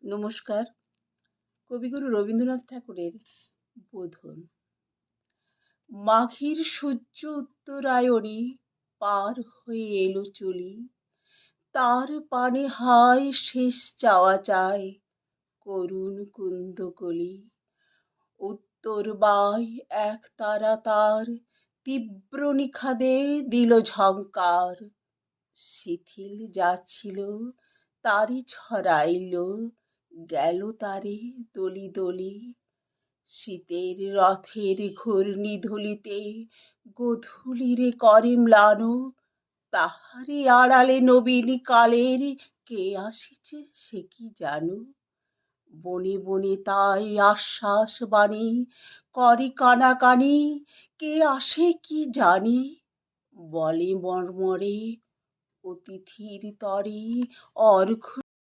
নমস্কার। কবিগুরু রবীন্দ্রনাথ ঠাকুরের বোধন। মাঘের সূর্য উত্তরায়ণে পার হয়ে এলো চলি, তার পানে হায় শেষ চাওয়া চায় করুণ কুন্দকলি। উত্তর বাই এক তারা তার তীব্র নিখাদে দিল ঝংকার, শিথিল যা ছিল তারই ছড়াইল, গেল তারে দলি দলি। শীতের রথের ঘূর্ণি ধুলিতে গোধূলিরে করে ম্লান, তাহারি আড়ালে নবীন কালের কে আসিছে সে কি জানো। বনে বনে তাই আশ্বাস বাণী করে কানাকানি, কে আসে কি জানি, বলে মর্মরে অতিথির তরে অর্ঘ্য